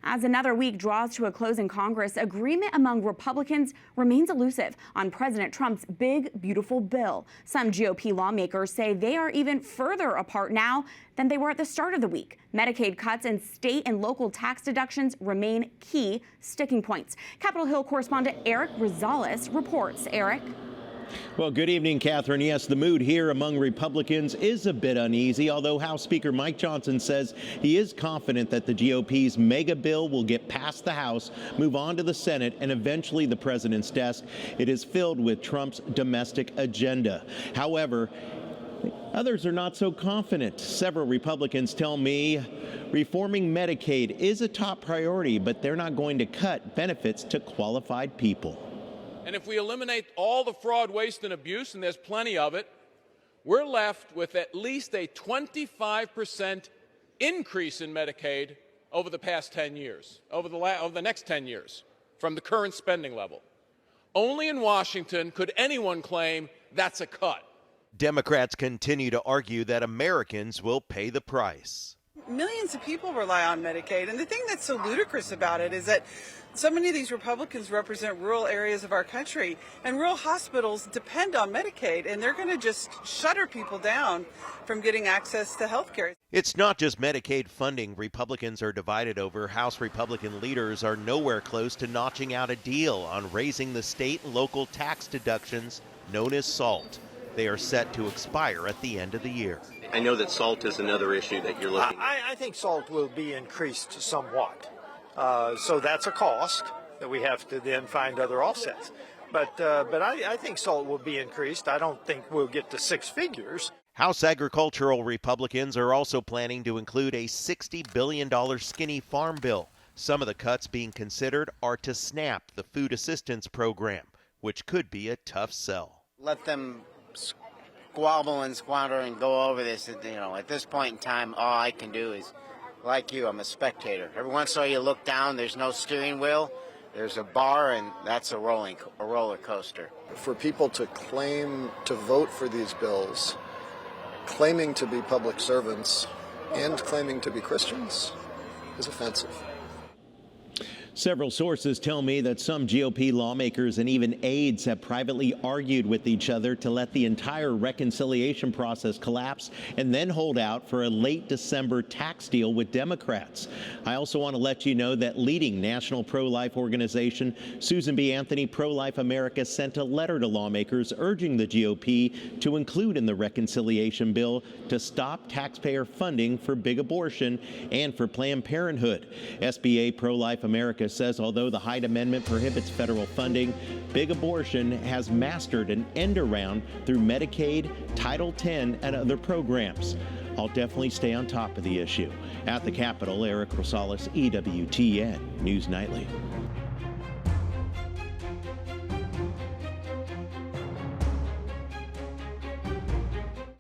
As another week draws to a close in Congress, agreement among Republicans remains elusive on President Trump's big, beautiful bill. Some GOP lawmakers say they are even further apart now than they were at the start of the week. Medicaid cuts and state and local tax deductions remain key sticking points. Capitol Hill correspondent Erik Rosales reports. Erik? Well, good evening, Catherine. Yes, the mood here among Republicans is a bit uneasy, although House Speaker Mike Johnson says he is confident that the GOP's mega bill will get past the House, move on to the Senate, and eventually the president's desk. It is filled with Trump's domestic agenda. However, others are not so confident. Several Republicans tell me reforming Medicaid is a top priority, but they're not going to cut benefits to qualified people. And if we eliminate all the fraud, waste, and abuse, and there's plenty of it, we're left with at least a 25% increase in Medicaid over the past 10 years, over the next 10 years, from the current spending level. Only in Washington could anyone claim that's a cut. Democrats continue to argue that Americans will pay the price. Millions of people rely on Medicaid, and the thing that's so ludicrous about it is that so many of these Republicans represent rural areas of our country, and rural hospitals depend on Medicaid, and they're going to just shutter people down from getting access to health care. It's not just Medicaid funding Republicans are divided over. House Republican leaders are nowhere close to notching out a deal on raising the state and local tax deductions known as SALT. They are set to expire at the end of the year. I know that SALT is another issue that you're looking at. I think SALT will be increased somewhat. So that's a cost that we have to then find other offsets. But I think SALT will be increased. I don't think we'll get to six figures. House agricultural Republicans are also planning to include a $60 billion skinny farm bill. Some of the cuts being considered are to SNAP, the food assistance program, which could be a tough sell. Let them squabble and squander and go over this. At this point in time, all I can do is, like you, I'm a spectator. Every once in a while you look down, there's no steering wheel, there's a bar, and that's a roller coaster. For people to claim to vote for these bills, claiming to be public servants and claiming to be Christians is offensive. Several sources tell me that some GOP lawmakers and even aides have privately argued with each other to let the entire reconciliation process collapse and then hold out for a late December tax deal with Democrats. I also want to let you know that leading national pro-life organization Susan B. Anthony Pro-Life America sent a letter to lawmakers urging the GOP to include in the reconciliation bill to stop taxpayer funding for big abortion and for Planned Parenthood. SBA Pro-Life America says although the Hyde Amendment prohibits federal funding, big abortion has mastered an end around through Medicaid, Title X, and other programs. I'll definitely stay on top of the issue. At the Capitol, Erik Rosales, EWTN News Nightly.